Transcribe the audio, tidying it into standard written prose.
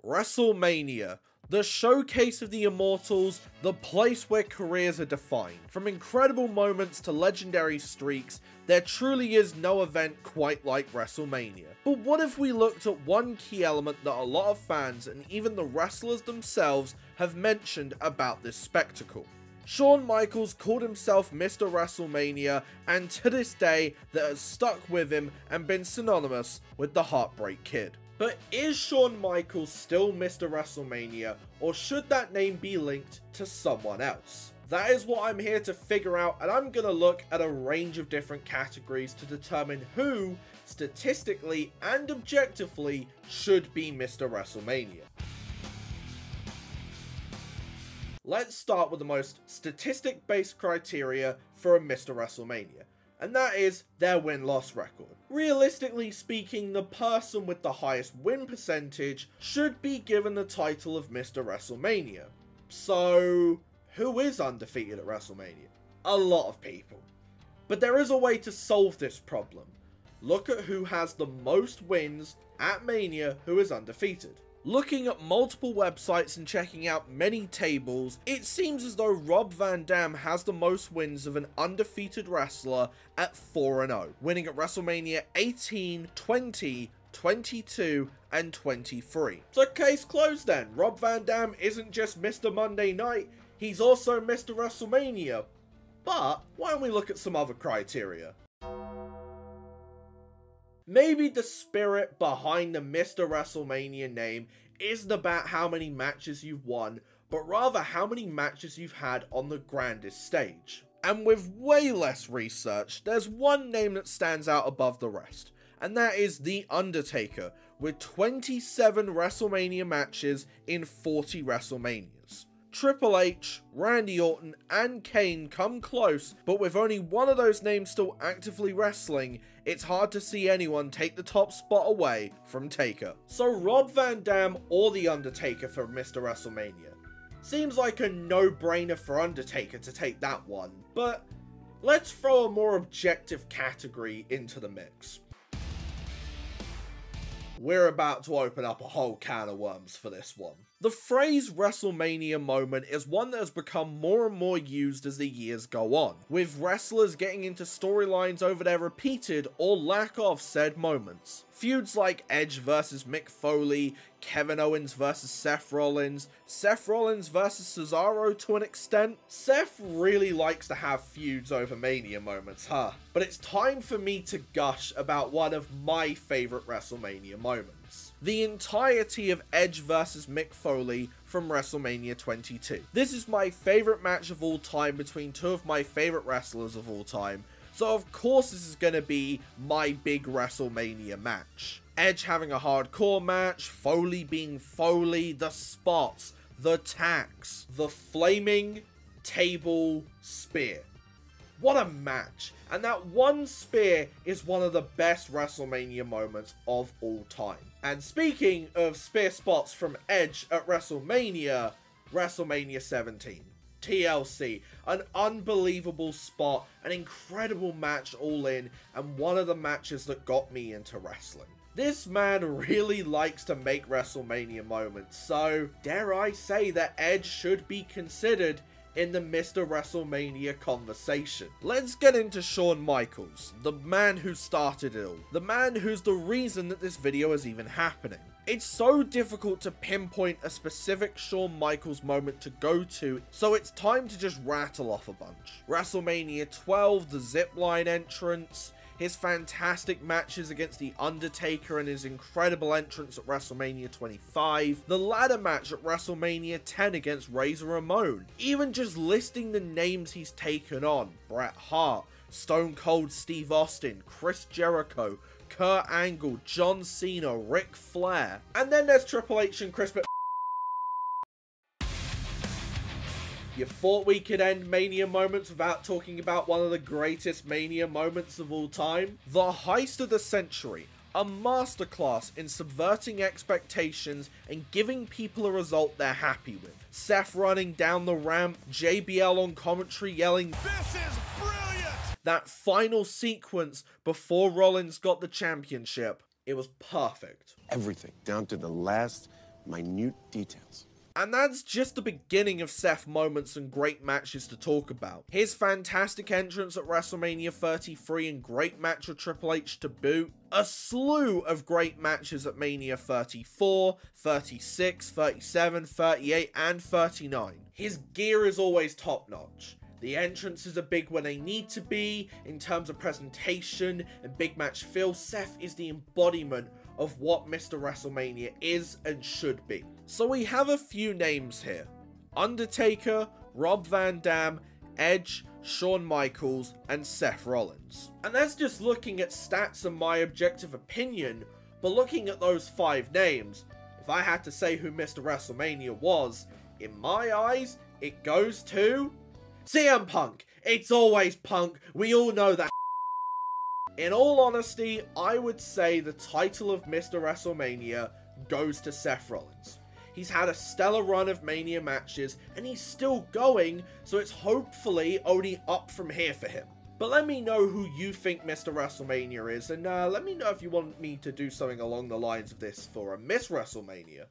Wrestlemania, the showcase of the immortals, the place where careers are defined. From incredible moments to legendary streaks, there truly is no event quite like Wrestlemania. But what if we looked at one key element that a lot of fans and even the wrestlers themselves have mentioned about this spectacle? Shawn Michaels called himself Mr. WrestleMania, and to this day that has stuck with him and been synonymous with the Heartbreak Kid. But is Shawn Michaels still Mr. WrestleMania, or should that name be linked to someone else? That is what I'm here to figure out, and I'm gonna look at a range of different categories to determine who, statistically and objectively, should be Mr. WrestleMania. Let's start with the most statistic-based criteria for a Mr. WrestleMania, and that is their win-loss record. Realistically speaking, the person with the highest win percentage should be given the title of Mr. WrestleMania. So, who is undefeated at WrestleMania? A lot of people. But there is a way to solve this problem. Look at who has the most wins at Mania who is undefeated. Looking at multiple websites and checking out many tables, it seems as though Rob Van Dam has the most wins of an undefeated wrestler at 4-0, winning at WrestleMania 18, 20, 22, and 23. So case closed then. Rob Van Dam isn't just Mr. Monday Night, he's also Mr. WrestleMania. But why don't we look at some other criteria? Maybe the spirit behind the Mr. WrestleMania name isn't about how many matches you've won, but rather how many matches you've had on the grandest stage. And with way less research, there's one name that stands out above the rest, and that is The Undertaker, with 27 WrestleMania matches in 40 WrestleManias. Triple H, Randy Orton, and Kane come close, but with only one of those names still actively wrestling, it's hard to see anyone take the top spot away from Taker. So Rob Van Dam or The Undertaker for Mr. WrestleMania. Seems like a no-brainer for Undertaker to take that one, but let's throw a more objective category into the mix. We're about to open up a whole can of worms for this one. The phrase WrestleMania moment is one that has become more and more used as the years go on, with wrestlers getting into storylines over their repeated or lack of said moments. Feuds like Edge vs Mick Foley, Kevin Owens vs Seth Rollins vs Cesaro to an extent. Seth really likes to have feuds over Mania moments, huh? But it's time for me to gush about one of my favourite WrestleMania moments. The entirety of Edge vs Mick Foley from WrestleMania 22. This is my favourite match of all time between two of my favourite wrestlers of all time, so of course this is going to be my big WrestleMania match. Edge having a hardcore match, Foley being Foley, the spots, the tacks, the flaming table spear. What a match! And that one spear is one of the best WrestleMania moments of all time. And speaking of spear spots from Edge at WrestleMania, WrestleMania 17. TLC, an unbelievable spot, an incredible match all in, and one of the matches that got me into wrestling. This man really likes to make WrestleMania moments, so dare I say that Edge should be considered in the Mr. WrestleMania conversation. Let's get into Shawn Michaels, the man who started it all, the man who's the reason that this video is even happening. It's so difficult to pinpoint a specific Shawn Michaels moment to go to, so it's time to just rattle off a bunch. WrestleMania 12, the zipline entrance, his fantastic matches against The Undertaker and his incredible entrance at WrestleMania 25, the ladder match at WrestleMania 10 against Razor Ramon, even just listing the names he's taken on: Bret Hart, Stone Cold Steve Austin, Chris Jericho, Kurt Angle, John Cena, Ric Flair, and then there's Triple H and Chris. You thought we could end Mania moments without talking about one of the greatest Mania moments of all time? The heist of the century, a masterclass in subverting expectations and giving people a result they're happy with. Seth running down the ramp, JBL on commentary yelling, "This is brilliant!" That final sequence before Rollins got the championship, it was perfect. Everything, down to the last minute details. And that's just the beginning of Seth moments and great matches to talk about. His fantastic entrance at WrestleMania 33 and great match with Triple H to boot. A slew of great matches at Mania 34, 36, 37, 38, and 39. His gear is always top notch. The entrances are big when they need to be. In terms of presentation and big match feel, Seth is the embodiment of what Mr. WrestleMania is and should be. So we have a few names here: Undertaker, Rob Van Dam, Edge, Shawn Michaels, and Seth Rollins. And that's just looking at stats and my objective opinion, but looking at those 5 names, if I had to say who Mr. WrestleMania was, in my eyes, it goes to CM Punk. It's always Punk, we all know that. In all honesty, I would say the title of Mr. WrestleMania goes to Seth Rollins. He's had a stellar run of Mania matches, and he's still going, so it's hopefully only up from here for him. But let me know who you think Mr. WrestleMania is, and let me know if you want me to do something along the lines of this for a Miss WrestleMania.